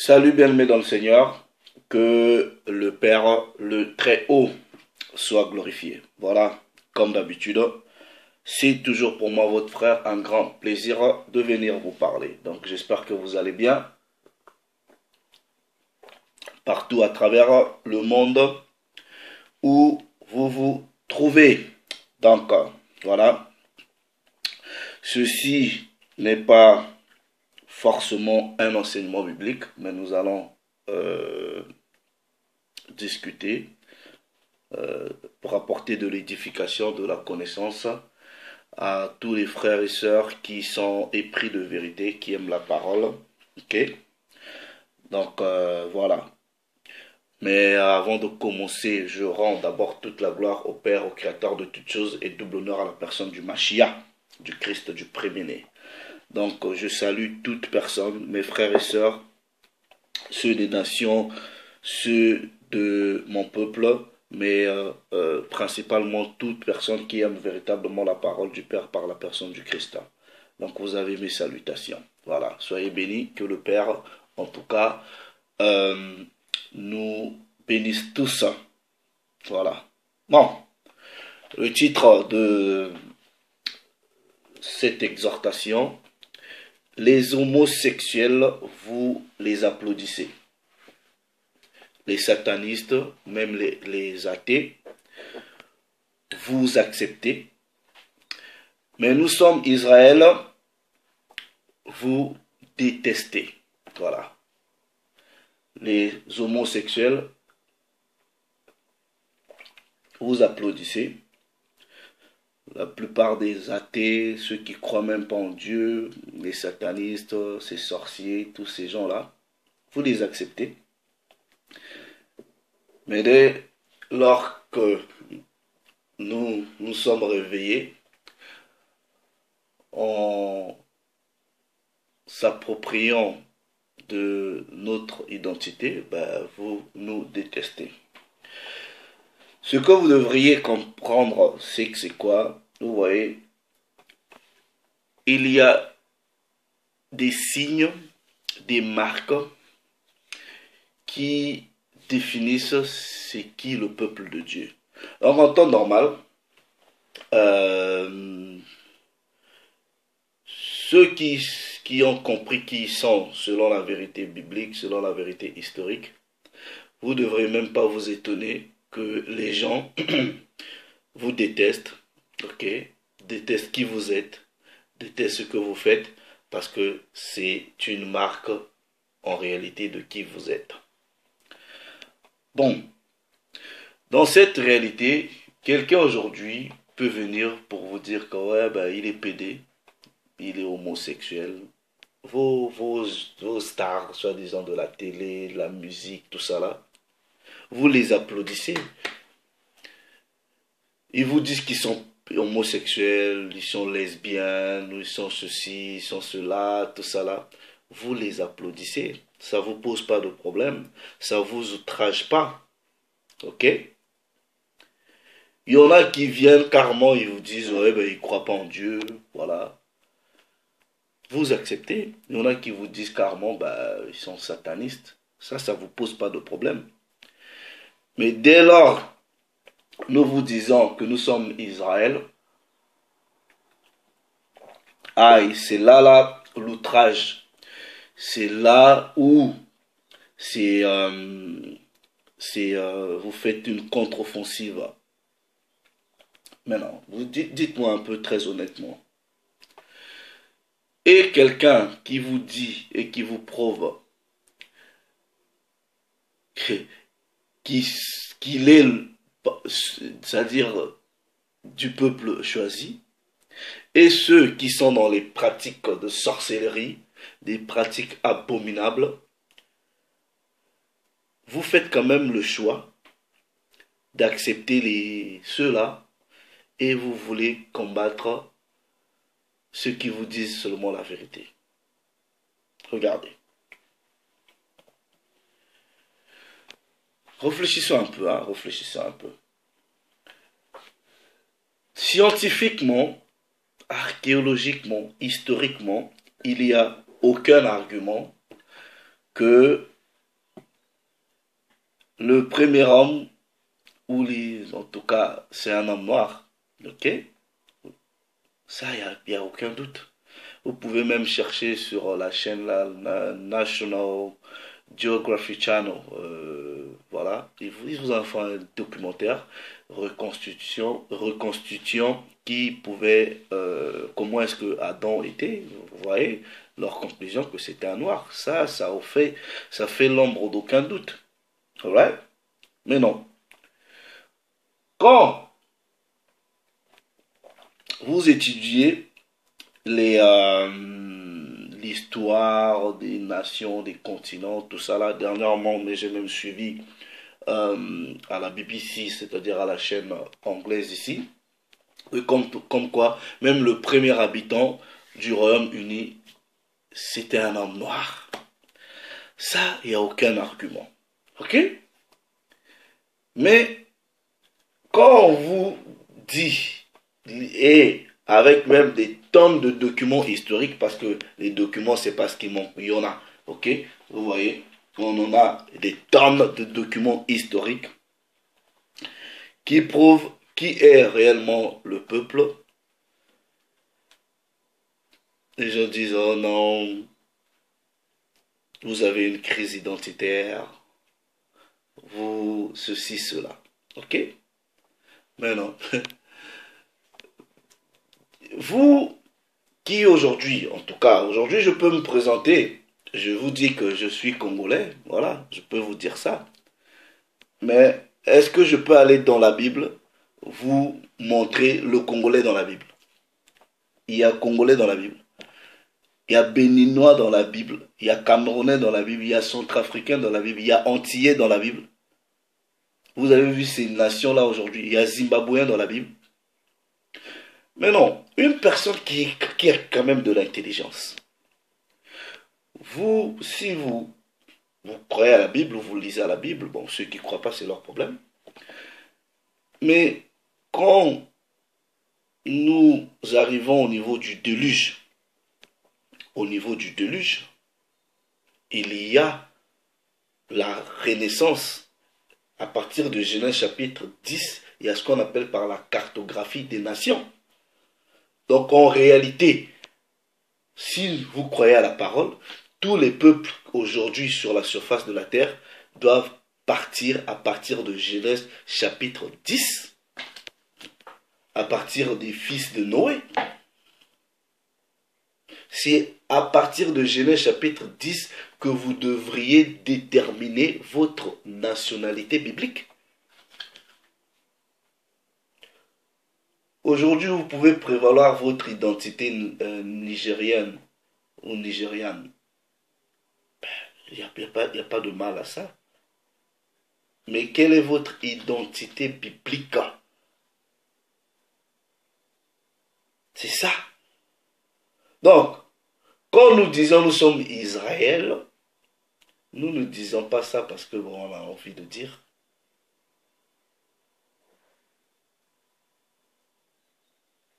Salut bien-aimé dans le Seigneur, que le Père, le Très-Haut, soit glorifié. Voilà, comme d'habitude, c'est toujours pour moi, votre frère, un grand plaisir de venir vous parler. Donc j'espère que vous allez bien partout à travers le monde où vous vous trouvez. Donc voilà, ceci n'est pas forcément un enseignement biblique, mais nous allons euh, discuter pour apporter de l'édification, de la connaissance à tous les frères et sœurs qui sont épris de vérité, qui aiment la parole. Ok? Donc voilà. Mais avant de commencer, je rends d'abord toute la gloire au Père, au Créateur de toutes choses et double honneur à la personne du Mashiach, du Christ, du préméné. Donc je salue toute personne, mes frères et sœurs, ceux des nations, ceux de mon peuple, mais principalement toute personne qui aime véritablement la parole du Père par la personne du Christ. Donc vous avez mes salutations. Voilà, soyez bénis, que le Père, en tout cas, euh, nous bénisse tous. Voilà. Bon, le titre de cette exhortation, les homosexuels, vous les applaudissez. Les satanistes, même les athées, vous acceptez. Mais nous sommes Israël, vous détestez. Voilà. Les homosexuels, vous applaudissez. La plupart des athées, ceux qui croient même pas en Dieu, les satanistes, ces sorciers, tous ces gens-là, vous les acceptez. Mais dès lors que nous sommes réveillés, en s'appropriant de notre identité, ben, vous nous détestez. Ce que vous devriez comprendre, c'est que c'est quoi? Vous voyez, il y a des signes, des marques qui définissent c'est qui le peuple de Dieu. Donc en temps normal, euh, ceux qui ont compris qui ils sont selon la vérité biblique, selon la vérité historique, vous ne devrez même pas vous étonner que les gens vous détestent, ok, détestent qui vous êtes, détestent ce que vous faites, parce que c'est une marque en réalité de qui vous êtes. Bon, dans cette réalité, quelqu'un aujourd'hui peut venir pour vous dire que ouais, ben, il est pédé, il est homosexuel. Vos stars, soi-disant de la télé, de la musique, tout ça là, vous les applaudissez. Ils vous disent qu'ils sont homosexuels, ils sont lesbiennes, ils sont ceci, ils sont cela, tout ça là. Vous les applaudissez. Ça vous pose pas de problème. Ça vous outrage pas. Ok? Il y en a qui viennent carrément, ils vous disent, ouais, ben, ils croient pas en Dieu. Voilà. Vous acceptez. Il y en a qui vous disent carrément, ben, ils sont satanistes. Ça vous pose pas de problème. Mais dès lors, nous vous disons que nous sommes Israël, aïe, c'est là l'outrage. C'est là où c'est, vous faites une contre-offensive. Maintenant, dites-moi un peu très honnêtement. Et quelqu'un qui vous dit et qui vous prouve qu'il est, c'est-à-dire du peuple choisi, et ceux qui sont dans les pratiques de sorcellerie, des pratiques abominables, vous faites quand même le choix d'accepter ceux-là et vous voulez combattre ceux qui vous disent seulement la vérité. Regardez. Réfléchissons un peu, hein, réfléchissons un peu. Scientifiquement, archéologiquement, historiquement, il n'y a aucun argument que le premier homme, ou en tout cas, c'est un homme noir. Ok? Ça, il n'y a aucun doute. Vous pouvez même chercher sur la chaîne la National Geography Channel. Voilà. Ils vous en font un documentaire reconstituant qui pouvait, comment est-ce que Adam était. Vous voyez leur conclusion que c'était un noir. Ça fait l'ombre d'aucun doute. Alright? Mais non. Quand vous étudiez l'histoire des nations, des continents, tout ça là, dernièrement, mais j'ai même suivi à la BBC, c'est-à-dire à la chaîne anglaise ici, et comme quoi, même le premier habitant du Royaume-Uni, c'était un homme noir. Ça, il n'y a aucun argument. Ok? Mais quand on vous dit, et avec même des tonnes de documents historiques, parce que les documents, c'est pas ce qui manque, il y en a, ok? Vous voyez, on en a des tonnes de documents historiques qui prouvent qui est réellement le peuple. Les gens disent, oh non, vous avez une crise identitaire, vous, ceci, cela, ok? Mais non. Vous qui aujourd'hui, en tout cas aujourd'hui je peux me présenter, je vous dis que je suis congolais, voilà, je peux vous dire ça. Mais est-ce que je peux aller dans la Bible, vous montrer le Congolais dans la Bible? Il y a Congolais dans la Bible, il y a Béninois dans la Bible, il y a Camerounais dans la Bible, il y a Centrafricains dans la Bible, il y a Antillais dans la Bible. Vous avez vu ces nations-là aujourd'hui, il y a Zimbabwéens dans la Bible. Mais non, une personne qui a quand même de l'intelligence. Vous, si vous croyez à la Bible, vous lisez à la Bible, bon, ceux qui ne croient pas, c'est leur problème. Mais quand nous arrivons au niveau du déluge, il y a la renaissance. À partir de Genèse chapitre 10, il y a ce qu'on appelle par la cartographie des nations. Donc en réalité, si vous croyez à la parole, tous les peuples aujourd'hui sur la surface de la terre doivent partir à partir de Genèse chapitre 10, à partir des fils de Noé. C'est à partir de Genèse chapitre 10 que vous devriez déterminer votre nationalité biblique. Aujourd'hui, vous pouvez prévaloir votre identité nigérienne ou nigériane. Il n'y a pas de mal à ça. Mais quelle est votre identité biblique? C'est ça. Donc, quand nous disons nous sommes Israël, nous ne disons pas ça parce que bon, on a envie de dire.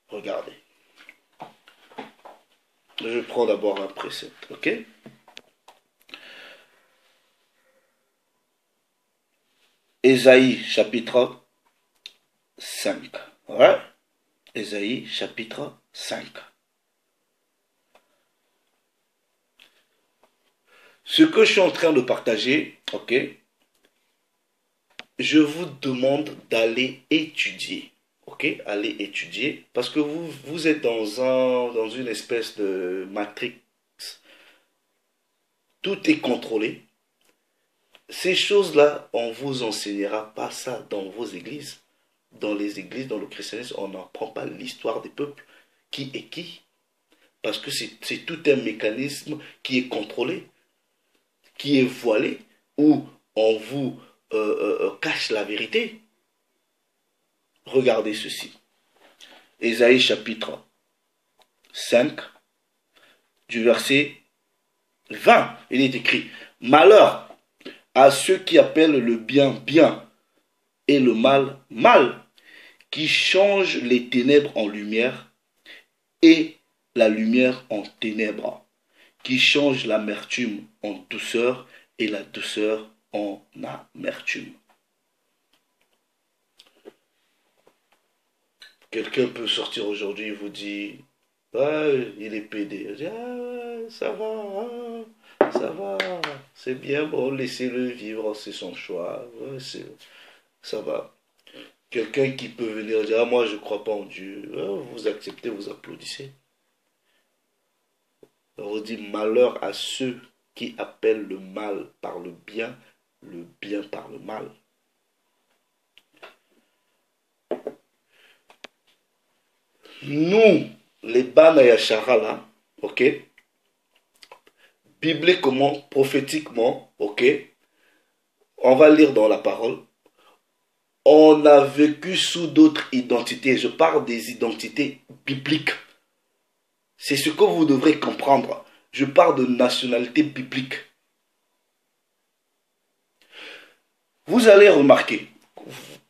Regardez. Je prends d'abord un précepte, ok? Ésaïe chapitre 5. Ouais? Ésaïe chapitre 5. Ce que je suis en train de partager, ok? Je vous demande d'aller étudier. Ok? Allez étudier. Parce que vous êtes dans une espèce de matrix. Tout est contrôlé. Ces choses-là, on ne vous enseignera pas ça dans vos églises. Dans les églises, dans le christianisme, on n'apprend pas l'histoire des peuples. Qui est qui? Parce que c'est tout un mécanisme qui est contrôlé, qui est voilé, où on vous cache la vérité. Regardez ceci. Ésaïe chapitre 5, du verset 20, il est écrit: Malheur à ceux qui appellent le bien bien et le mal mal, qui changent les ténèbres en lumière et la lumière en ténèbres, qui change l'amertume en douceur et la douceur en amertume. Quelqu'un peut sortir aujourd'hui et vous dire, ouais, il est pédé. Je dis, ah, ouais, ça va, c'est bien, bon, laissez-le vivre, c'est son choix, ouais, ça va. Quelqu'un qui peut venir dire, ah, moi je ne crois pas en Dieu, ouais, vous acceptez, vous applaudissez. On dit malheur à ceux qui appellent le mal par le bien par le mal. Nous, les Bana Yashara là, ok, bibliquement, prophétiquement, ok, on va lire dans la parole, on a vécu sous d'autres identités. Je parle des identités bibliques. C'est ce que vous devrez comprendre. Je parle de nationalité biblique. Vous allez remarquer,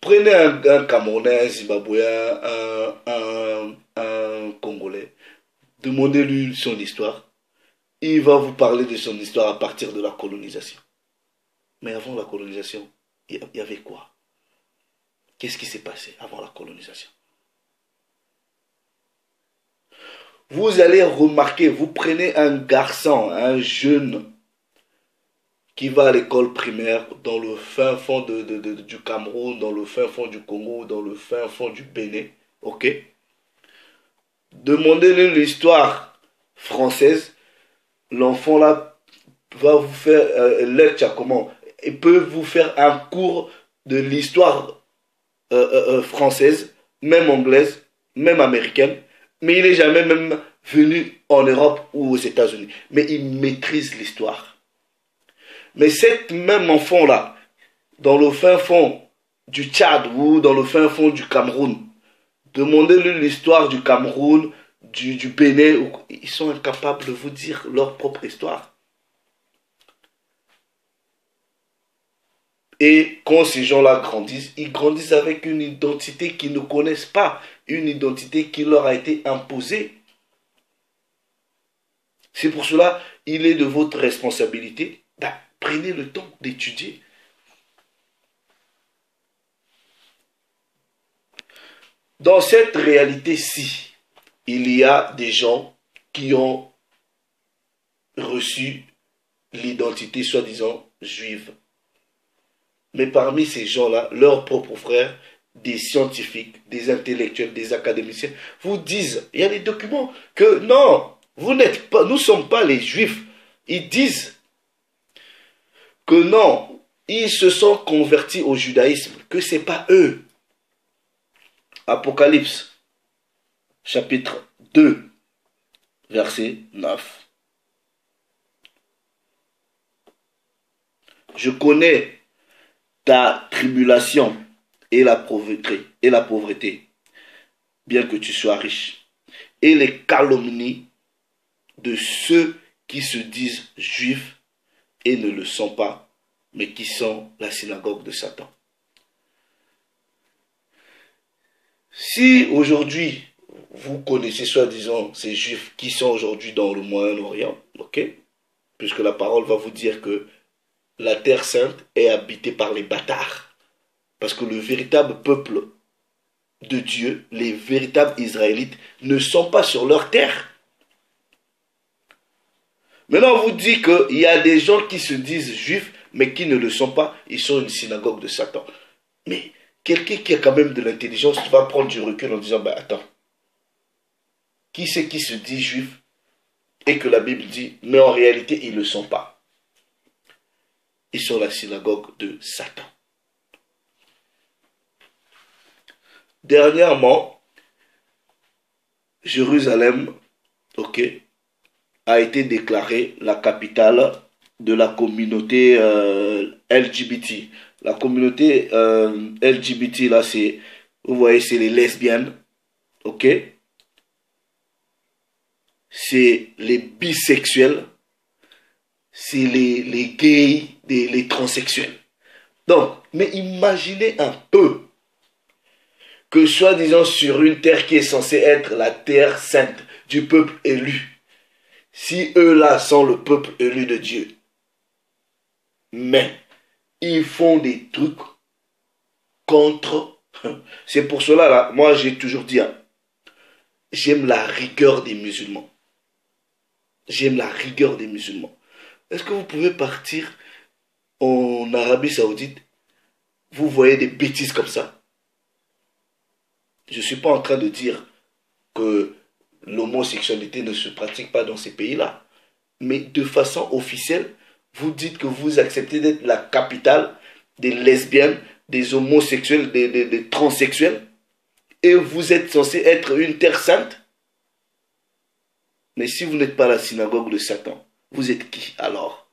prenez un Camerounais, un Zimbabwéen, un Congolais, demandez-lui son histoire. Il va vous parler de son histoire à partir de la colonisation. Mais avant la colonisation, il y avait quoi? Qu'est-ce qui s'est passé avant la colonisation? Vous allez remarquer, vous prenez un garçon, un jeune, qui va à l'école primaire dans le fin fond du Cameroun, dans le fin fond du Congo, dans le fin fond du Bénin, ok? Demandez-lui l'histoire française, l'enfant là va vous faire comment? Il peut vous faire un cours de l'histoire française, même anglaise, même américaine, mais il n'est jamais même venu en Europe ou aux États-Unis. Mais il maîtrise l'histoire. Mais cet même enfant-là, dans le fin fond du Tchad ou dans le fin fond du Cameroun, demandez-lui l'histoire du Cameroun, du Bénin, ils sont incapables de vous dire leur propre histoire. Et quand ces gens-là grandissent, ils grandissent avec une identité qu'ils ne connaissent pas, une identité qui leur a été imposée. C'est pour cela, il est de votre responsabilité, prenez le temps d'étudier. Dans cette réalité-ci, il y a des gens qui ont reçu l'identité soi-disant juive. Mais parmi ces gens-là, leurs propres frères, des scientifiques, des intellectuels, des académiciens, vous disent, il y a des documents, que non, vous n'êtes pas, nous ne sommes pas les juifs. Ils disent que non, ils se sont convertis au judaïsme, que ce n'est pas eux. Apocalypse, chapitre 2, verset 9. Je connais ta tribulation et la pauvreté, bien que tu sois riche, et les calomnies de ceux qui se disent juifs et ne le sont pas, mais qui sont la synagogue de Satan. Si aujourd'hui, vous connaissez soi-disant ces juifs qui sont aujourd'hui dans le Moyen-Orient, ok, puisque la parole va vous dire que la terre sainte est habitée par les bâtards. Parce que le véritable peuple de Dieu, les véritables Israélites, ne sont pas sur leur terre. Maintenant, on vous dit qu'il y a des gens qui se disent juifs, mais qui ne le sont pas. Ils sont une synagogue de Satan. Mais quelqu'un qui a quand même de l'intelligence va prendre du recul en disant, ben attends, qui c'est qui se dit juif et que la Bible dit, mais en réalité, ils ne le sont pas. Ils sont la synagogue de Satan. Dernièrement, Jérusalem, ok, a été déclarée la capitale de la communauté LGBT. La communauté LGBT, là, c'est, vous voyez, c'est les lesbiennes, ok, c'est les bisexuels, c'est les gays, les transsexuels. Donc, mais imaginez un peu que soi-disant sur une terre qui est censée être la terre sainte du peuple élu, Si eux-là sont le peuple élu de Dieu, mais ils font des trucs contre... C'est pour cela, là, moi j'ai toujours dit, hein, j'aime la rigueur des musulmans. J'aime la rigueur des musulmans. Est-ce que vous pouvez partir en Arabie Saoudite, vous voyez des bêtises comme ça? Je ne suis pas en train de dire que l'homosexualité ne se pratique pas dans ces pays-là. Mais de façon officielle, vous dites que vous acceptez d'être la capitale des lesbiennes, des homosexuels, des transsexuels, et vous êtes censé être une terre sainte. Mais si vous n'êtes pas la synagogue de Satan, vous êtes qui alors?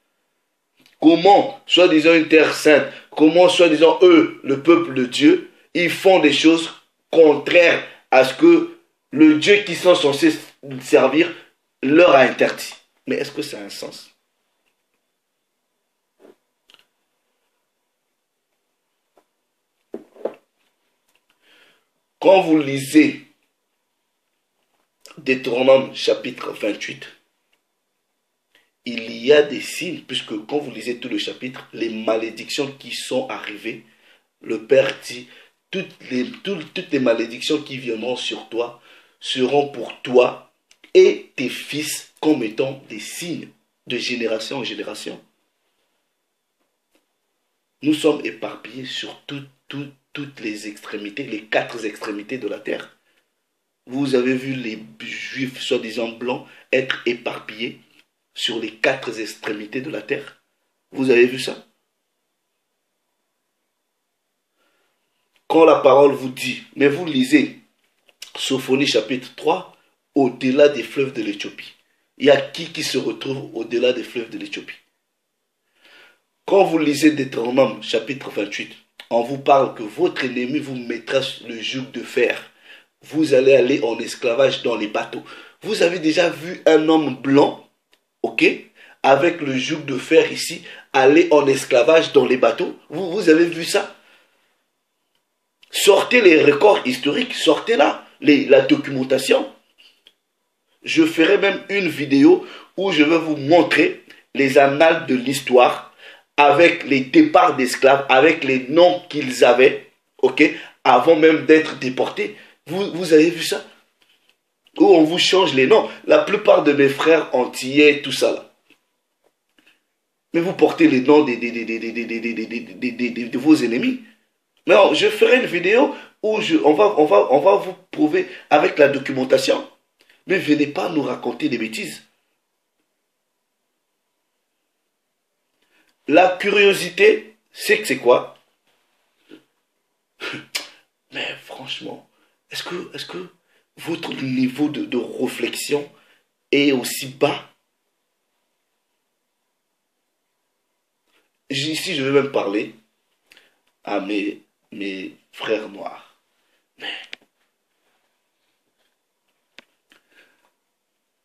Comment, soi-disant une terre sainte, comment, soi-disant eux, le peuple de Dieu, ils font des choses contraires à ce que le Dieu qu'ils sont censés servir leur a interdit? Mais est-ce que ça a un sens? Quand vous lisez Deutéronome chapitre 28, il y a des signes, puisque quand vous lisez tout le chapitre, les malédictions qui sont arrivées, le Père dit, toutes les malédictions qui viendront sur toi seront pour toi et tes fils comme étant des signes de génération en génération. Nous sommes éparpillés sur toutes les extrémités, les 4 extrémités de la terre. Vous avez vu les juifs soi-disant blancs être éparpillés sur les 4 extrémités de la terre. Vous avez vu ça? Quand la parole vous dit, mais vous lisez Sophonie chapitre 3, au-delà des fleuves de l'Éthiopie. Il y a qui se retrouve au-delà des fleuves de l'Éthiopie? Quand vous lisez Deutéronome chapitre 28, on vous parle que votre ennemi vous mettra le joug de fer. Vous allez aller en esclavage dans les bateaux. Vous avez déjà vu un homme blanc, ok, avec le joug de fer ici, aller en esclavage dans les bateaux? Vous avez vu ça? Sortez les records historiques, sortez là, la documentation. Je ferai même une vidéo où je vais vous montrer les annales de l'histoire avec les départs d'esclaves, avec les noms qu'ils avaient, ok, avant même d'être déportés. Vous avez vu ça? Où on vous change les noms. La plupart de mes frères antillais, tout ça là. Mais vous portez les noms de vos ennemis. Mais je ferai une vidéo où on va vous prouver avec la documentation. Mais venez pas nous raconter des bêtises. La curiosité, c'est que c'est quoi? Mais franchement, est-ce que votre niveau de réflexion est aussi bas? Ici, je vais même parler à mes frères noirs. Mais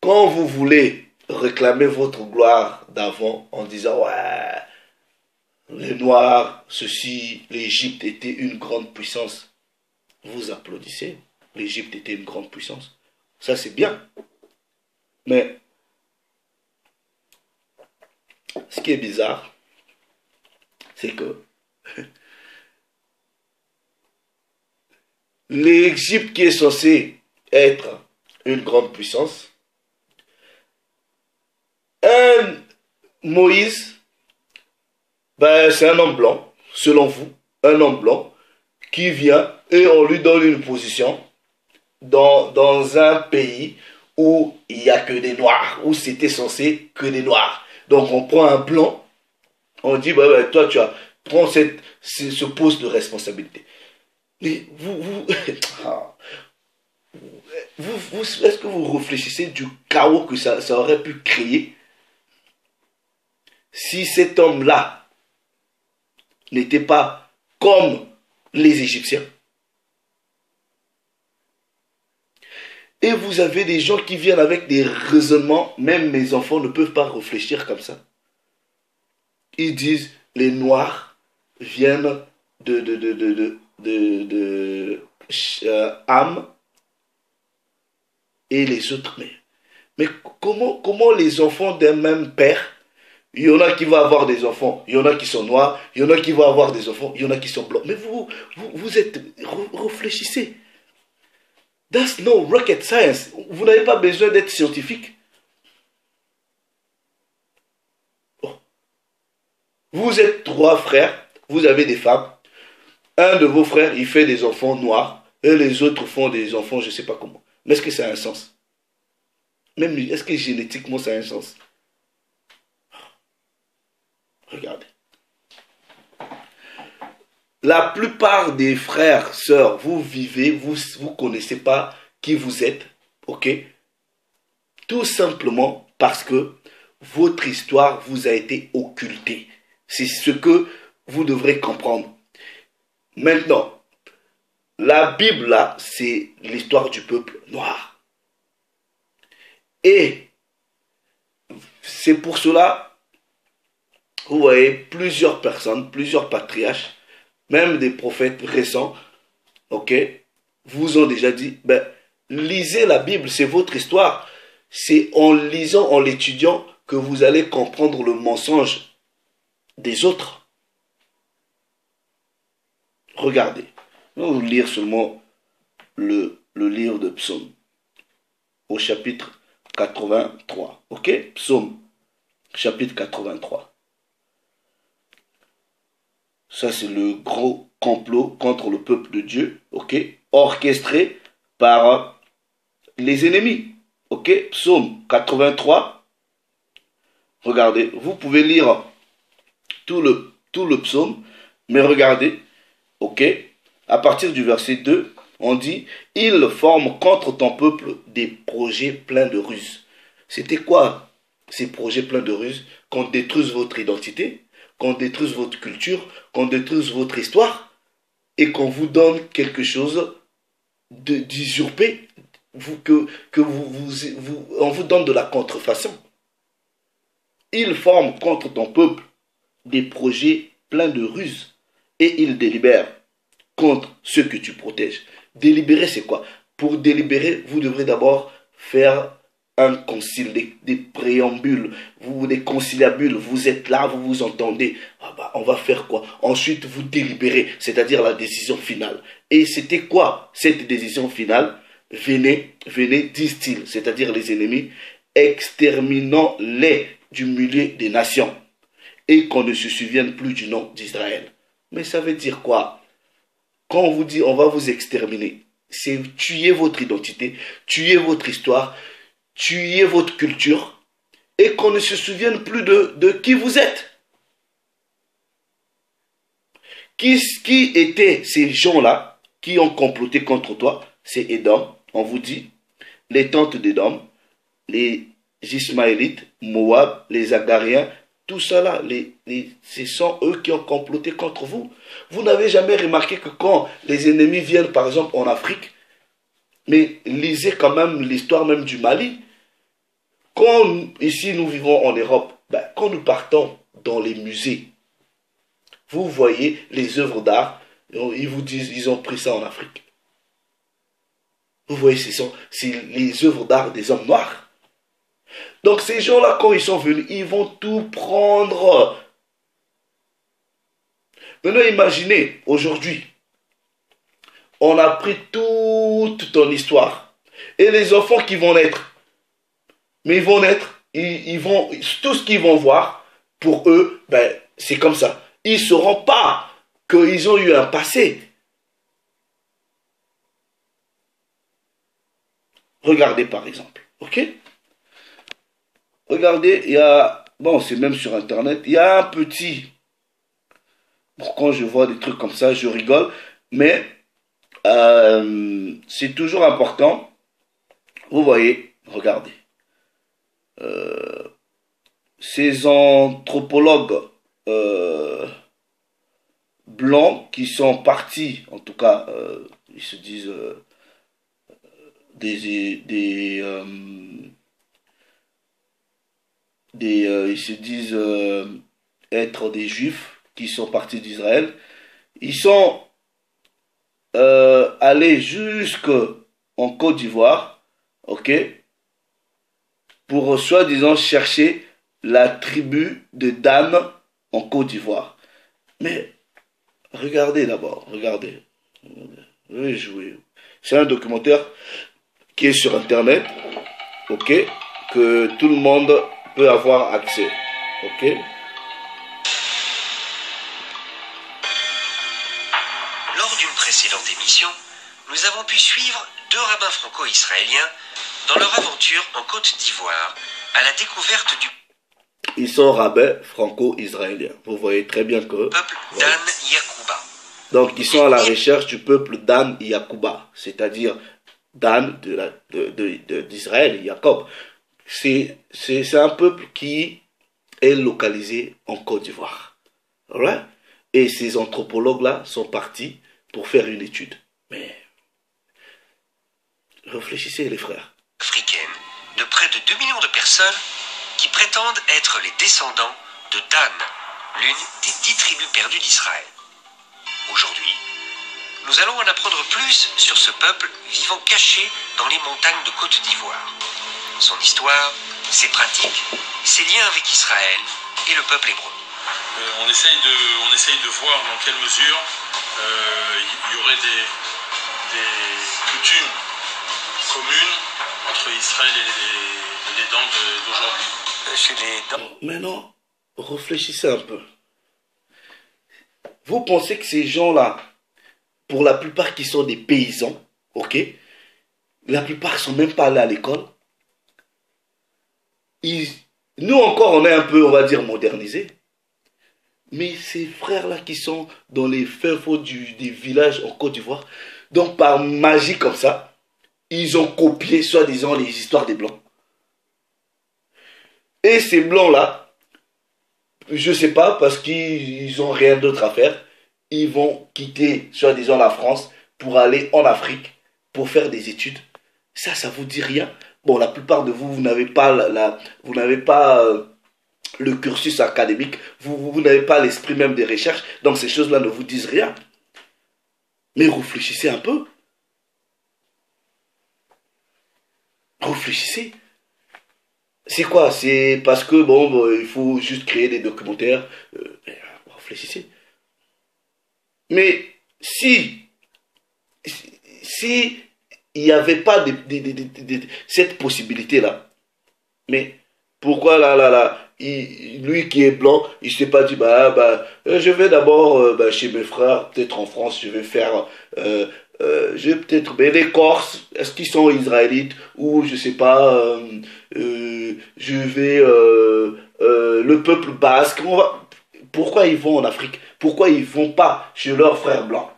quand vous voulez réclamer votre gloire d'avant en disant ouais, les noirs, ceci, l'Égypte était une grande puissance, vous applaudissez. L'Égypte était une grande puissance. Ça c'est bien. Mais ce qui est bizarre, c'est que l'Égypte qui est censée être une grande puissance, un Moïse, ben, c'est un homme blanc, selon vous, un homme blanc qui vient et on lui donne une position dans un pays où il n'y a que des noirs, où c'était censé que des noirs. Donc on prend un blanc, on dit, bah, toi tu as, prends ce poste de responsabilité. Mais est-ce que vous réfléchissez du chaos que ça aurait pu créer si cet homme-là n'était pas comme les Égyptiens? Et vous avez des gens qui viennent avec des raisonnements, même mes enfants ne peuvent pas réfléchir comme ça. Ils disent, les Noirs viennent de Ham et les autres. Mais comment les enfants d'un même père, il y en a qui vont avoir des enfants, il y en a qui sont noirs, il y en a qui vont avoir des enfants, il y en a qui sont blancs. Mais vous êtes, réfléchissez. That's no rocket science. Vous n'avez pas besoin d'être scientifique. Oh. Vous êtes trois frères, vous avez des femmes. Un de vos frères, il fait des enfants noirs, et les autres font des enfants, je ne sais pas comment. Mais est-ce que ça a un sens? Même, est-ce que génétiquement ça a un sens? Regardez. La plupart des frères, sœurs, vous vivez, vous connaissez pas qui vous êtes, ok? Tout simplement parce que votre histoire vous a été occultée. C'est ce que vous devrez comprendre. Maintenant, la Bible, là, c'est l'histoire du peuple noir. Et c'est pour cela, vous voyez, plusieurs personnes, plusieurs patriarches, même des prophètes récents, ok, vous ont déjà dit, ben, lisez la Bible, c'est votre histoire. C'est en lisant, en l'étudiant, que vous allez comprendre le mensonge des autres. Regardez, je vais vous lire seulement le livre de Psaume, au chapitre 83, ok, Psaume, chapitre 83. Ça, c'est le gros complot contre le peuple de Dieu, ok, orchestré par les ennemis, ok, Psaume 83. Regardez, vous pouvez lire tout le psaume, mais regardez, ok, à partir du verset 2, on dit, ils forment contre ton peuple des projets pleins de ruses. C'était quoi ces projets pleins de ruses? Qu'on détruise votre identité, qu'on détruise votre culture, qu'on détruise votre histoire, et qu'on vous donne quelque chose d'usurpé, on vous donne de la contrefaçon. Ils forment contre ton peuple des projets pleins de ruses, et ils délibèrent contre ceux que tu protèges. Délibérer, c'est quoi? Pour délibérer, vous devrez d'abord faire un concile, des préambules, des conciliabules. Vous êtes là, vous vous entendez. Ah bah, on va faire quoi? Ensuite, vous délibérez, c'est-à-dire la décision finale. Et c'était quoi cette décision finale? Venez, venez, disent-ils, c'est-à-dire les ennemis, exterminons-les du milieu des nations, et qu'on ne se souvienne plus du nom d'Israël. Mais ça veut dire quoi? Quand on vous dit on va vous exterminer, c'est tuer votre identité, tuer votre histoire, tuer votre culture, et qu'on ne se souvienne plus de qui vous êtes. Qui étaient ces gens-là qui ont comploté contre toi? C'est Édom, on vous dit, les tentes d'Édom, les Ismaélites, Moab, les Agariens, tout ça là, ce sont eux qui ont comploté contre vous. Vous n'avez jamais remarqué que quand les ennemis viennent par exemple en Afrique, mais lisez quand même l'histoire même du Mali. Quand ici nous vivons en Europe, ben, quand nous partons dans les musées, vous voyez les œuvres d'art, ils vous disent ils ont pris ça en Afrique. Vous voyez, c'est les œuvres d'art des hommes noirs. Donc ces gens-là, quand ils sont venus, ils vont tout prendre. Maintenant, imaginez, aujourd'hui, on a pris toute ton histoire. Et les enfants qui vont naître, mais ils vont naître, ils vont, tout ce qu'ils vont voir, pour eux, ben, c'est comme ça. Ils ne sauront pas qu'ils ont eu un passé. Regardez par exemple, ok? Regardez, il y a, bon, c'est même sur Internet, il y a un petit, bon, quand je vois des trucs comme ça, je rigole, mais c'est toujours important. Vous voyez, regardez, ces anthropologues blancs qui sont partis, en tout cas, ils se disent ils se disent être des juifs qui sont partis d'Israël. Ils sont allés jusqu'en Côte d'Ivoire, ok, pour soi-disant chercher la tribu de Dan en Côte d'Ivoire. Mais regardez d'abord, regardez. Je vais jouer. C'est un documentaire qui est sur Internet, ok, que tout le monde peut avoir accès, ok. Lors d'une précédente émission, nous avons pu suivre deux rabbins franco-israéliens dans leur aventure en Côte d'Ivoire, à la découverte du Ils sont rabbins franco-israéliens. Vous voyez très bien que... peuple Dan Yakuba. Donc, ils sont à la recherche du peuple Dan Yakuba, c'est-à-dire Dan d'Israël, Jacob. C'est un peuple qui est localisé en Côte d'Ivoire. Right? Et ces anthropologues-là sont partis pour faire une étude. Mais réfléchissez les frères. Africaine de près de 2 millions de personnes qui prétendent être les descendants de Dan, l'une des 10 tribus perdues d'Israël. Aujourd'hui, nous allons en apprendre plus sur ce peuple vivant caché dans les montagnes de Côte d'Ivoire. Son histoire, ses pratiques, ses liens avec Israël et le peuple hébreu. On essaye de voir dans quelle mesure il y aurait des coutumes communes entre Israël et les dents d'aujourd'hui. Maintenant, réfléchissez un peu. Vous pensez que ces gens-là, pour la plupart qui sont des paysans, ok, la plupart ne sont même pas allés à l'école. Nous encore, on est un peu, on va dire, modernisés. Mais ces frères-là qui sont dans les fins fonds des villages en Côte d'Ivoire, donc par magie comme ça, ils ont copié, soi-disant, les histoires des Blancs. Et ces Blancs-là, je ne sais pas, parce qu'ils n'ont rien d'autre à faire, ils vont quitter, soi-disant, la France pour aller en Afrique, pour faire des études. Ça vous dit rien? Bon, la plupart de vous, vous n'avez pas, le cursus académique, vous n'avez pas l'esprit même des recherches, donc ces choses-là ne vous disent rien. Mais réfléchissez un peu. Réfléchissez. C'est quoi? C'est parce que, bon, il faut juste créer des documentaires. Réfléchissez. Mais si il n'y avait pas cette possibilité-là, mais pourquoi lui qui est blanc, il ne s'est pas dit, je vais d'abord chez mes frères, peut-être en France, je vais faire, les Corses, est-ce qu'ils sont israélites, ou je ne sais pas, je vais, le peuple basque, pourquoi ils vont en Afrique? Pourquoi ils ne vont pas chez leurs frères blancs?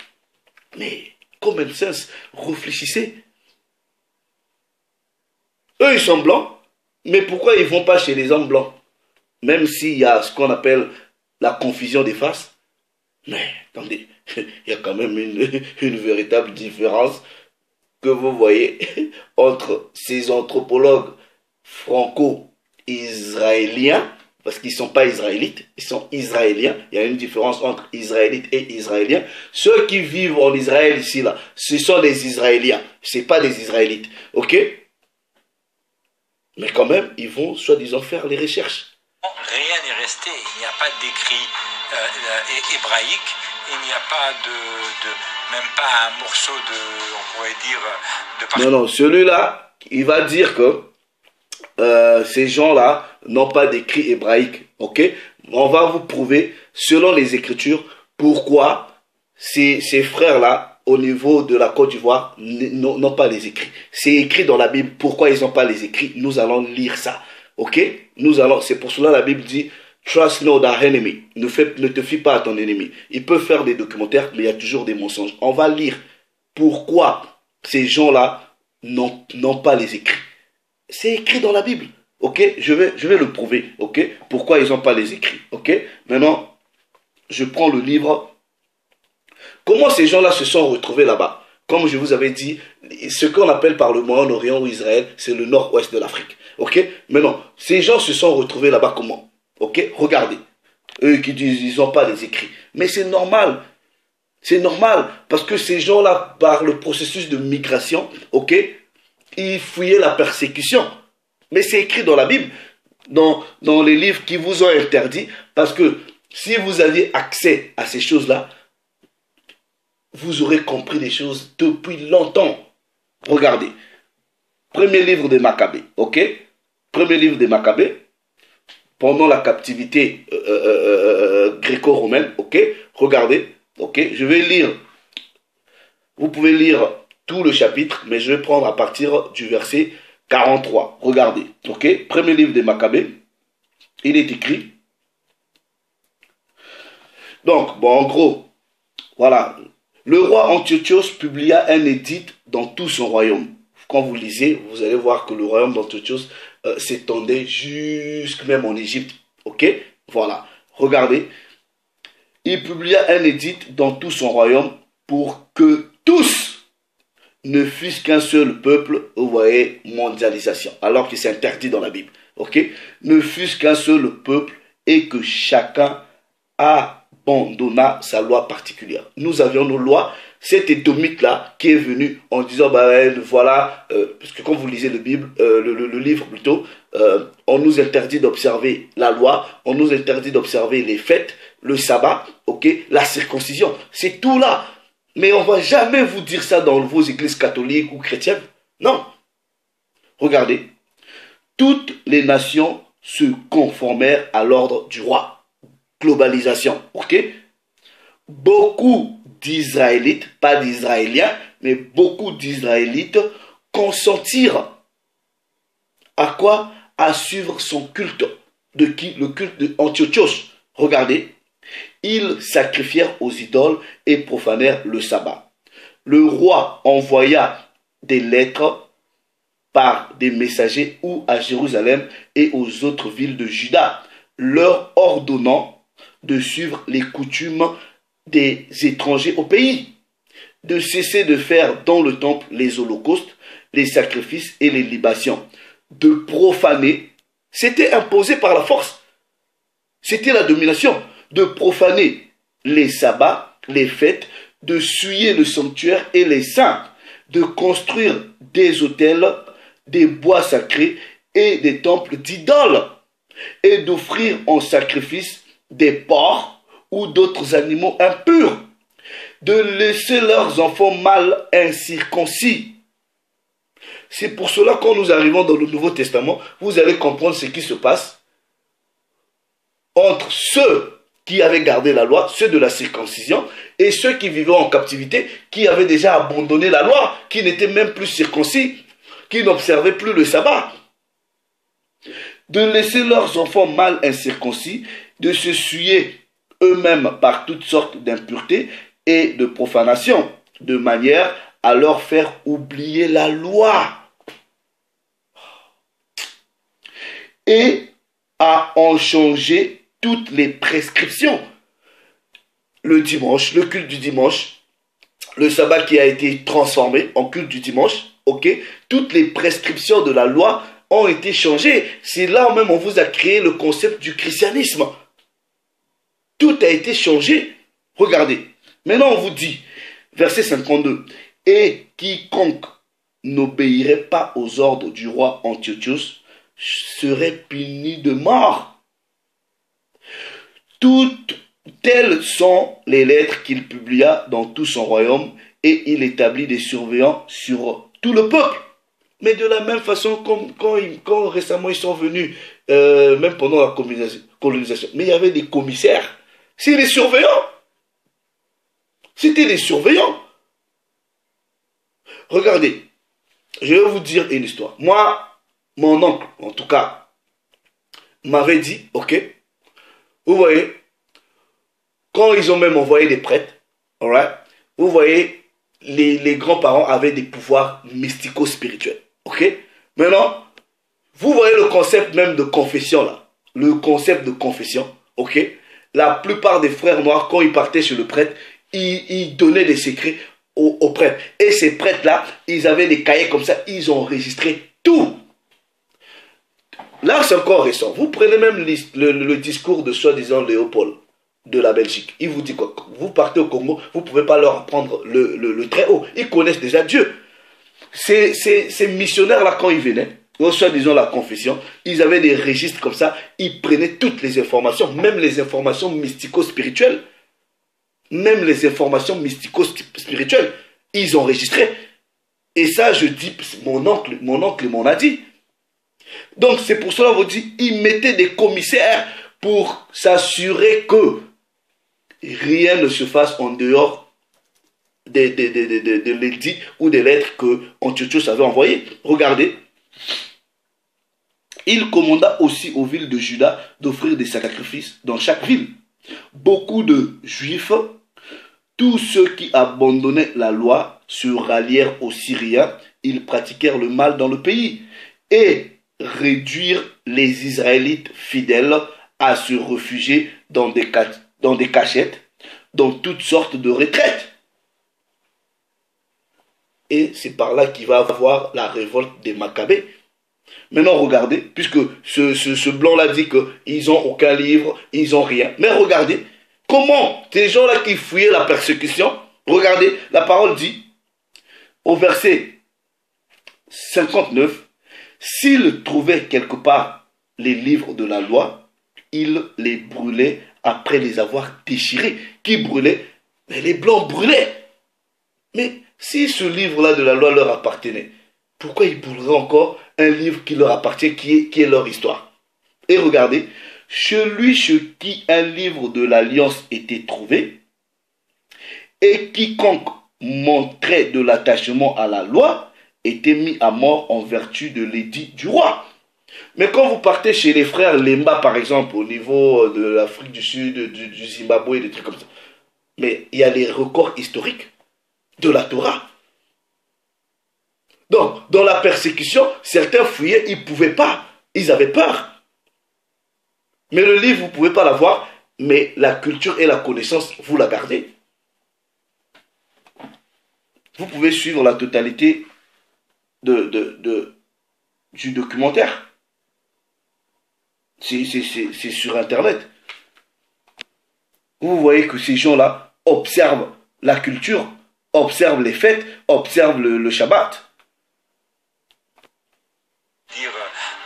Mais, common sense, réfléchissez. Eux, ils sont blancs, mais pourquoi ils ne vont pas chez les hommes blancs? Même s'il y a ce qu'on appelle la confusion des faces. Mais, attendez, il y a quand même une véritable différence que vous voyez entre ces anthropologues franco-israéliens, parce qu'ils ne sont pas israélites, ils sont israéliens. Il y a une différence entre israélites et israéliens. Ceux qui vivent en Israël ici, là, ce sont des Israéliens. Ce n'est pas des Israélites. Ok? Mais quand même, ils vont, soi-disant, faire les recherches. Rien n'est resté. Il n'y a pas d'écrit hébraïque. Il n'y a pas même pas un morceau on pourrait dire, de... Non, celui-là, il va dire que ces gens-là n'ont pas d'écrit hébraïque, ok? On va vous prouver, selon les Écritures, pourquoi ces frères-là, au niveau de la Côte d'Ivoire, n'ont pas les écrits. C'est écrit dans la Bible, pourquoi ils n'ont pas les écrits? Nous allons lire ça, ok? C'est pour cela que la Bible dit, trust not thy enemy. Ne te fie pas à ton ennemi. Il peut faire des documentaires, mais il y a toujours des mensonges. On va lire pourquoi ces gens-là n'ont pas les écrits. C'est écrit dans la Bible. Ok, je vais le prouver. Ok, pourquoi ils n'ont pas les écrits. Ok, maintenant, je prends le livre. Comment ces gens-là se sont retrouvés là-bas? Comme je vous avais dit, ce qu'on appelle par le Moyen-Orient ou Israël, c'est le nord-ouest de l'Afrique. Ok, maintenant, ces gens se sont retrouvés là-bas comment? Ok, regardez. Eux qui disent ils n'ont pas les écrits. Mais c'est normal. C'est normal. Parce que ces gens-là, par le processus de migration, ok, ils fuyaient la persécution. Mais c'est écrit dans la Bible, dans les livres qui vous ont interdit, parce que si vous aviez accès à ces choses-là, vous aurez compris des choses depuis longtemps. Regardez. Premier livre des Maccabées, ok? Premier livre des Maccabées, pendant la captivité gréco-romaine, ok? Regardez, ok? Je vais lire. Vous pouvez lire tout le chapitre, mais je vais prendre à partir du verset 43. Regardez, ok? Premier livre des Maccabées, il est écrit. Donc, bon, en gros, voilà. Le roi Antiochos publia un édit dans tout son royaume. Quand vous lisez, vous allez voir que le royaume d'Antiochos s'étendait jusque même en Égypte. Ok? Voilà. Regardez. Il publia un édit dans tout son royaume pour que tous ne fussent qu'un seul peuple. Vous voyez, mondialisation. Alors que c'est interdit dans la Bible. Ok? Ne fussent qu'un seul peuple et que chacun abandonna sa loi particulière. Nous avions nos lois. Cet édomite-là qui est venu en disant, bah, voilà, parce que quand vous lisez le livre plutôt, on nous interdit d'observer la loi, on nous interdit d'observer les fêtes, le sabbat, ok, la circoncision, c'est tout là. Mais on ne va jamais vous dire ça dans vos églises catholiques ou chrétiennes. Non. Regardez, toutes les nations se conformèrent à l'ordre du roi. Globalisation, ok? Beaucoup d'Israélites, pas d'Israéliens, mais beaucoup d'Israélites consentirent à quoi? À suivre son culte. De qui? Le culte d'Antiochos. Regardez, ils sacrifièrent aux idoles et profanèrent le sabbat. Le roi envoya des lettres par des messagers ou à Jérusalem et aux autres villes de Juda, leur ordonnant de suivre les coutumes des étrangers au pays, de cesser de faire dans le temple les holocaustes, les sacrifices et les libations, de profaner, c'était imposé par la force, c'était la domination, de profaner les sabbats, les fêtes, de souiller le sanctuaire et les saints, de construire des autels, des bois sacrés et des temples d'idoles, et d'offrir en sacrifice des porcs ou d'autres animaux impurs, de laisser leurs enfants mâles incirconcis. C'est pour cela, quand nous arrivons dans le Nouveau Testament, vous allez comprendre ce qui se passe entre ceux qui avaient gardé la loi, ceux de la circoncision, et ceux qui vivaient en captivité, qui avaient déjà abandonné la loi, qui n'étaient même plus circoncis, qui n'observaient plus le sabbat. De laisser leurs enfants mâles incirconcis, de se souiller eux-mêmes par toutes sortes d'impuretés et de profanation, de manière à leur faire oublier la loi et à en changer toutes les prescriptions. Le dimanche, le culte du dimanche, le sabbat qui a été transformé en culte du dimanche, ok, toutes les prescriptions de la loi ont été changées. C'est là même on vous a créé le concept du christianisme. Tout a été changé. Regardez. Maintenant, on vous dit, verset 52, « Et quiconque n'obéirait pas aux ordres du roi Antiochos serait puni de mort. » Toutes telles sont les lettres qu'il publia dans tout son royaume, et il établit des surveillants sur tout le peuple. Mais de la même façon, quand récemment ils sont venus, même pendant la colonisation, mais il y avait des commissaires. C'est des surveillants. C'était des surveillants. Regardez, je vais vous dire une histoire. Moi, mon oncle, en tout cas, m'avait dit, ok, vous voyez, quand ils ont même envoyé des prêtres, alright, vous voyez, les grands-parents avaient des pouvoirs mystico-spirituels, ok. Maintenant, vous voyez le concept même de confession là, le concept de confession, ok. La plupart des frères noirs, quand ils partaient chez le prêtre, ils donnaient des secrets aux prêtres. Et ces prêtres-là, ils avaient des cahiers comme ça, ils ont enregistré tout. Là, c'est encore récent. Vous prenez même le discours de soi-disant Léopold de la Belgique. Il vous dit quoi? Vous partez au Congo, vous ne pouvez pas leur apprendre le très haut. Ils connaissent déjà Dieu. Ces missionnaires-là, quand ils venaient, soit disons la confession, ils avaient des registres comme ça, ils prenaient toutes les informations, même les informations mystico-spirituelles. Même les informations mystico-spirituelles, ils ont enregistré. Et ça, je dis, mon oncle m'en a dit. Donc, c'est pour cela qu'on vous dit, ils mettaient des commissaires pour s'assurer que rien ne se fasse en dehors de l'édit ou des lettres que Antiochos avait envoyées. Regardez. Il commanda aussi aux villes de Juda d'offrir des sacrifices dans chaque ville. Beaucoup de Juifs, tous ceux qui abandonnaient la loi, se rallièrent aux Syriens. Ils pratiquèrent le mal dans le pays et réduirent les Israélites fidèles à se réfugier dans des cachettes, dans toutes sortes de retraites. Et c'est par là qu'il va avoir la révolte des Maccabées. Maintenant, regardez, puisque ce blanc-là dit qu'ils n'ont aucun livre, ils n'ont rien. Mais regardez, comment ces gens-là qui fouillaient la persécution, regardez, la parole dit, au verset 59, s'ils trouvaient quelque part les livres de la loi, ils les brûlaient après les avoir déchirés. Qui brûlait? Mais les blancs brûlaient. Mais si ce livre-là de la loi leur appartenait, pourquoi ils brûleraient encore un livre qui leur appartient, qui est leur histoire? Et regardez, celui chez qui un livre de l'Alliance était trouvé, et quiconque montrait de l'attachement à la loi, était mis à mort en vertu de l'édit du roi. Mais quand vous partez chez les frères Lemba, par exemple, au niveau de l'Afrique du Sud, du Zimbabwe, des trucs comme ça, mais il y a les records historiques de la Torah. Donc, dans la persécution, certains fouillaient, ils ne pouvaient pas. Ils avaient peur. Mais le livre, vous ne pouvez pas l'avoir, mais la culture et la connaissance, vous la gardez. Vous pouvez suivre la totalité du documentaire. C'est sur Internet. Vous voyez que ces gens-là observent la culture, observent les fêtes, observent le Shabbat.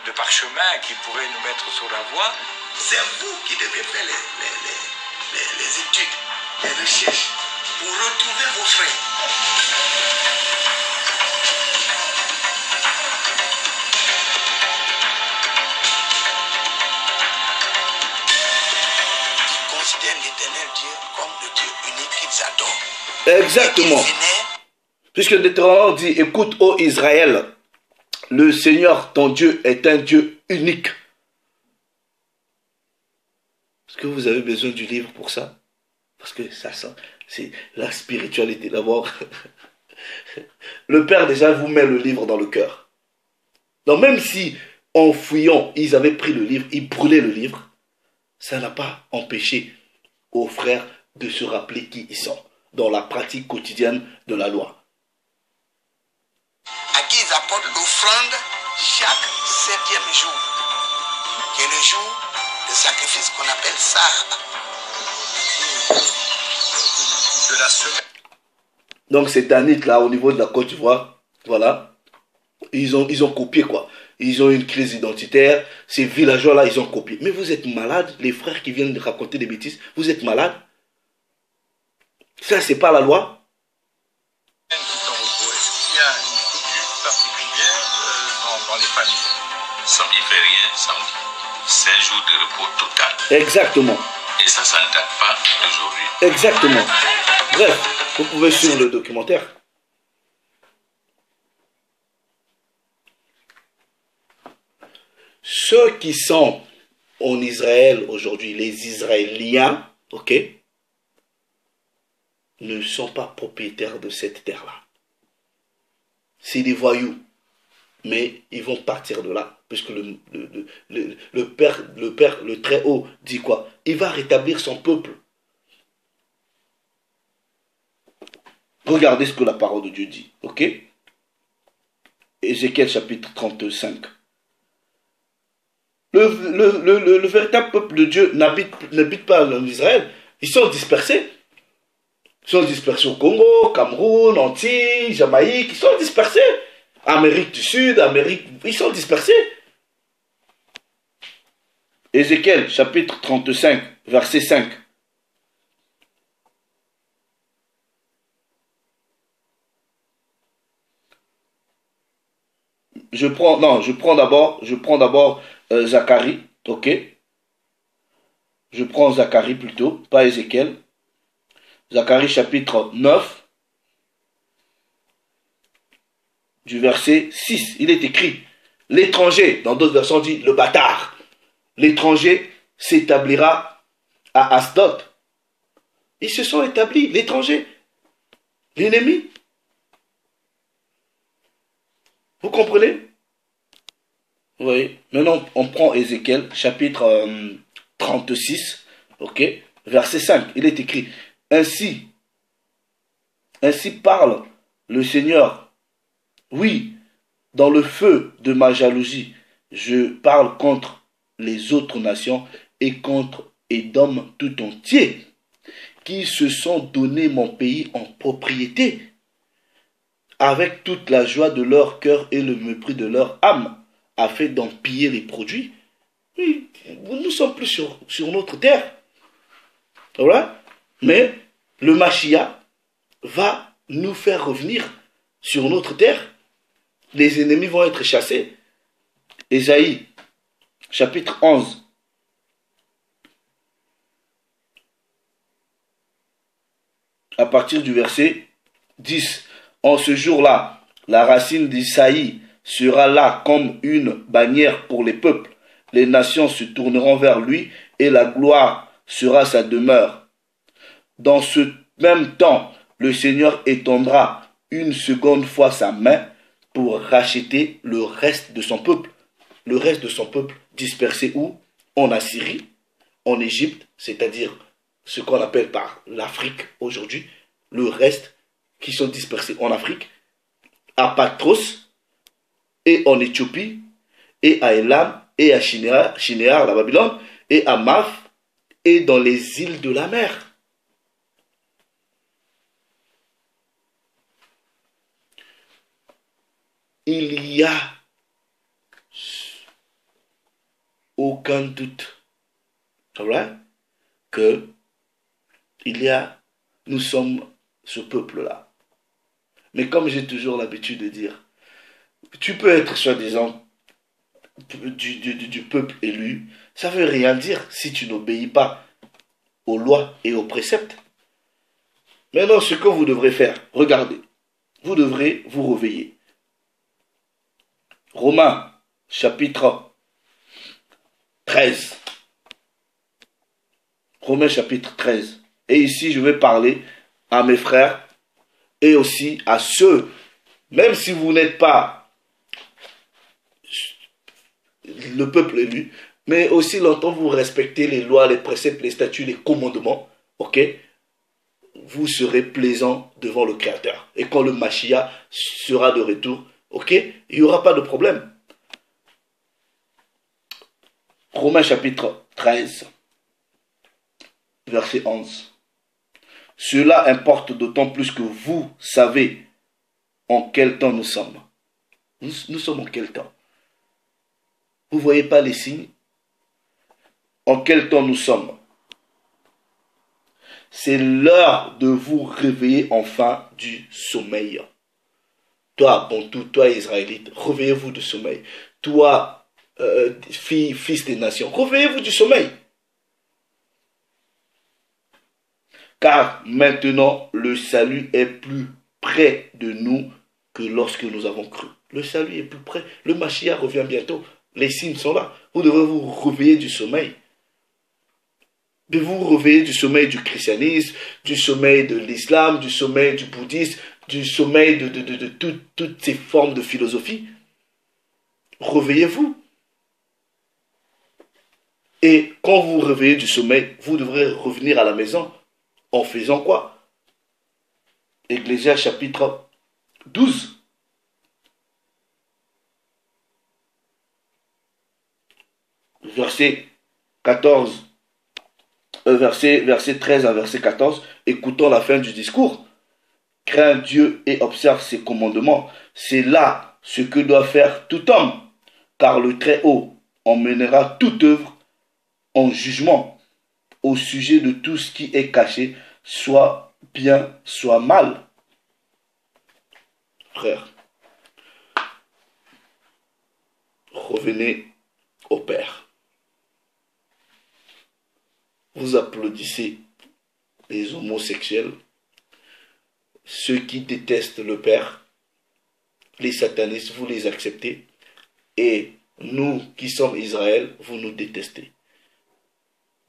De parchemin qui pourrait nous mettre sur la voie. C'est vous qui devez faire les études, les recherches pour retrouver vos frères. Ils considèrent l'Éternel Dieu comme le Dieu unique qu'ils adorent. Exactement. Puisque Deutéronome dit, écoute, ô Israël, le Seigneur, ton Dieu, est un Dieu unique. Est-ce que vous avez besoin du livre pour ça? Parce que ça, c'est la spiritualité d'abord. Le Père déjà vous met le livre dans le cœur. Donc même si en fouillant, ils avaient pris le livre, ils brûlaient le livre, ça n'a pas empêché aux frères de se rappeler qui ils sont dans la pratique quotidienne de la loi. À qui ils apportent l'offrande chaque 7e jour, qui est le jour de sacrifice qu'on appelle Sahaba. De la semaine. Donc cette année-là, au niveau de la Côte d'Ivoire, voilà, ils ont copié quoi. Ils ont une crise identitaire, ces villageois-là, ils ont copié. Mais vous êtes malades, les frères qui viennent de raconter des bêtises, vous êtes malades. Ça, c'est pas la loi. Il fait rien samedi. C'est un jour de repos total. Exactement. Et ça ne date pas d'aujourd'hui. Exactement. Bref, vous pouvez suivre le documentaire. Ceux qui sont en Israël aujourd'hui, les Israéliens, ok, ne sont pas propriétaires de cette terre-là. C'est des voyous. Mais ils vont partir de là, puisque le Père, le Très-Haut, dit quoi? Il va rétablir son peuple. Regardez ce que la parole de Dieu dit, ok? Ézéchiel chapitre 35. Le véritable peuple de Dieu n'habite pas en Israël. Ils sont dispersés. Ils sont dispersés au Congo, Cameroun, Antilles, Jamaïque. Ils sont dispersés. Amérique du Sud, Amérique... Ils sont dispersés. Ézéchiel, chapitre 35, verset 5. Je prends d'abord Zacharie, ok? Je prends Zacharie plutôt, pas Ézéchiel. Zacharie chapitre 9, du verset 6, il est écrit, l'étranger, dans d'autres versions dit le bâtard, l'étranger s'établira à Asdod. Ils se sont établis, l'étranger, l'ennemi. Vous comprenez? Oui. Maintenant, on prend Ézéchiel, chapitre 36, ok, verset 5. Il est écrit, ainsi parle le Seigneur. Oui, dans le feu de ma jalousie, je parle contre les autres nations et contre Édom tout entier, qui se sont donné mon pays en propriété, avec toute la joie de leur cœur et le mépris de leur âme, afin d'en piller les produits. Oui, nous ne sommes plus sur notre terre. Voilà. Mais le Mashiach va nous faire revenir sur notre terre. Les ennemis vont être chassés. Ésaïe, chapitre 11. À partir du verset 10. En ce jour-là, la racine d'Isaïe sera là comme une bannière pour les peuples. Les nations se tourneront vers lui et la gloire sera sa demeure. Dans ce même temps, le Seigneur étendra une seconde fois sa main pour racheter le reste de son peuple. Le reste de son peuple dispersé où? En Assyrie, en Égypte, c'est-à-dire ce qu'on appelle par l'Afrique aujourd'hui. Le reste qui sont dispersés en Afrique, à Patros, et en Éthiopie, et à Élam, et à Shinéar, la Babylone, et à Maph, et dans les îles de la mer. Il y a aucun doute, right? Que nous sommes ce peuple-là. Mais comme j'ai toujours l'habitude de dire, tu peux être soi-disant du peuple élu, ça ne veut rien dire si tu n'obéis pas aux lois et aux préceptes. Maintenant, ce que vous devrez faire, regardez, vous devrez vous réveiller. Romains, chapitre 13. Romains, chapitre 13. Et ici, je vais parler à mes frères et aussi à ceux, même si vous n'êtes pas le peuple élu, mais aussi longtemps vous respectez les lois, les préceptes, les statuts, les commandements, ok? Vous serez plaisant devant le Créateur. Et quand le Mashiach sera de retour, ok? Il n'y aura pas de problème. Romains chapitre 13, verset 11. Cela importe d'autant plus que vous savez en quel temps nous sommes. Nous sommes en quel temps? Vous ne voyez pas les signes? En quel temps nous sommes? C'est l'heure de vous réveiller enfin du sommeil. Toi, Bantou, toi, Israélite, réveillez-vous du sommeil. Toi, fils des nations, réveillez-vous du sommeil. Car maintenant, le salut est plus près de nous que lorsque nous avons cru. Le salut est plus près. Le Mashiach revient bientôt. Les signes sont là. Vous devrez vous réveiller du sommeil. De vous réveiller du sommeil du christianisme, du sommeil de l'islam, du sommeil du bouddhisme, du sommeil de toutes ces formes de philosophie. Réveillez-vous. Et quand vous vous réveillez du sommeil, vous devrez revenir à la maison. En faisant quoi? Ecclésias chapitre 12. Verset 14. Verset 13 à verset 14. Écoutons la fin du discours. Crains Dieu et observe ses commandements. C'est là ce que doit faire tout homme, car le Très-Haut emmènera toute œuvre en jugement au sujet de tout ce qui est caché, soit bien, soit mal. Frère, revenez au Père. Vous applaudissez les homosexuels, ceux qui détestent le Père, les satanistes, vous les acceptez, et nous qui sommes Israël, vous nous détestez.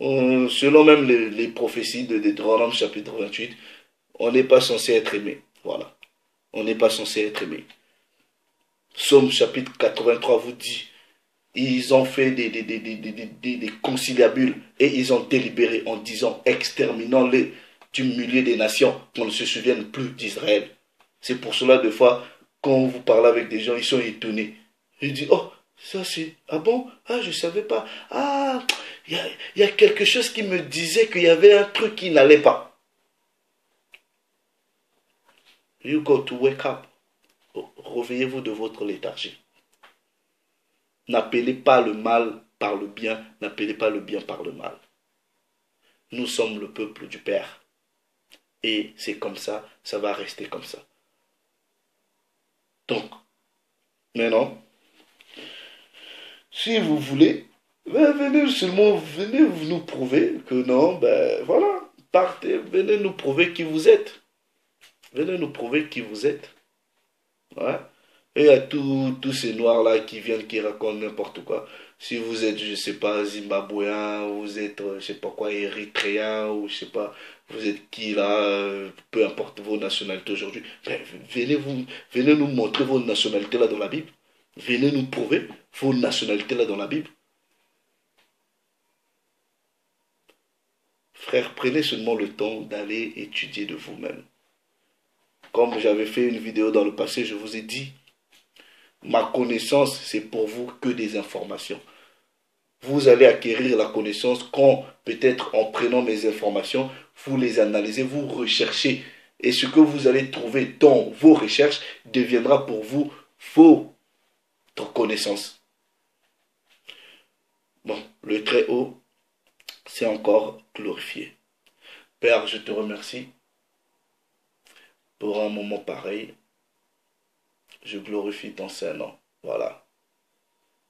Selon même les prophéties de Deutéronome chapitre 28, on n'est pas censé être aimé. Voilà. On n'est pas censé être aimé. Psaume chapitre 83 vous dit, ils ont fait des conciliabules et ils ont délibéré en disant, exterminons-les du milieu des nations, qu'on ne se souvienne plus d'Israël. C'est pour cela, des fois, quand vous parlez avec des gens, ils sont étonnés. Ils disent, oh, ça c'est, ah bon, ah je savais pas, ah, il y a quelque chose qui me disait qu'il y avait un truc qui n'allait pas. You got to wake up. Réveillez-vous de votre léthargie. N'appelez pas le mal par le bien, n'appelez pas le bien par le mal. Nous sommes le peuple du Père. Et c'est comme ça, ça va rester comme ça. Donc, maintenant, si vous voulez, ben venez nous prouver que non, ben voilà, partez, venez nous prouver qui vous êtes. Venez nous prouver qui vous êtes. Ouais. Et il y a tous ces noirs-là qui viennent, qui racontent n'importe quoi. Si vous êtes, je sais pas, Zimbabwéen, vous êtes, je sais pas quoi, Érythréen, ou je sais pas, vous êtes qui là, peu importe vos nationalités aujourd'hui, ben, venez nous montrer vos nationalités là dans la Bible. Venez nous prouver vos nationalités là dans la Bible. Frère, prenez seulement le temps d'aller étudier de vous-même. Comme j'avais fait une vidéo dans le passé, je vous ai dit, ma connaissance, c'est pour vous que des informations. Vous allez acquérir la connaissance quand, peut-être en prenant mes informations, vous les analysez, vous recherchez. Et ce que vous allez trouver dans vos recherches deviendra pour vous votre connaissance. Bon, le Très-Haut, c'est encore glorifié. Père, je te remercie pour un moment pareil. Je glorifie ton Saint-Nom. Voilà.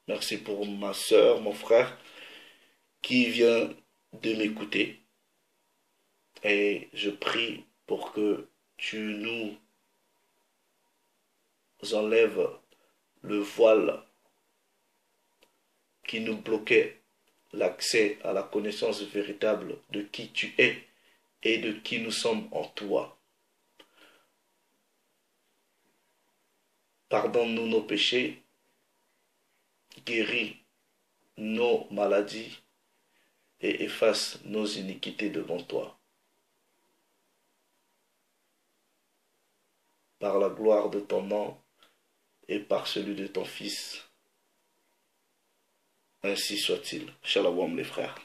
Merci pour ma soeur, mon frère, qui vient de m'écouter. Et je prie pour que tu nous enlèves le voile qui nous bloquait l'accès à la connaissance véritable de qui tu es et de qui nous sommes en toi. Pardonne-nous nos péchés, guéris nos maladies et efface nos iniquités devant toi. Par la gloire de ton nom et par celui de ton Fils. Ainsi soit-il. Shalom les frères.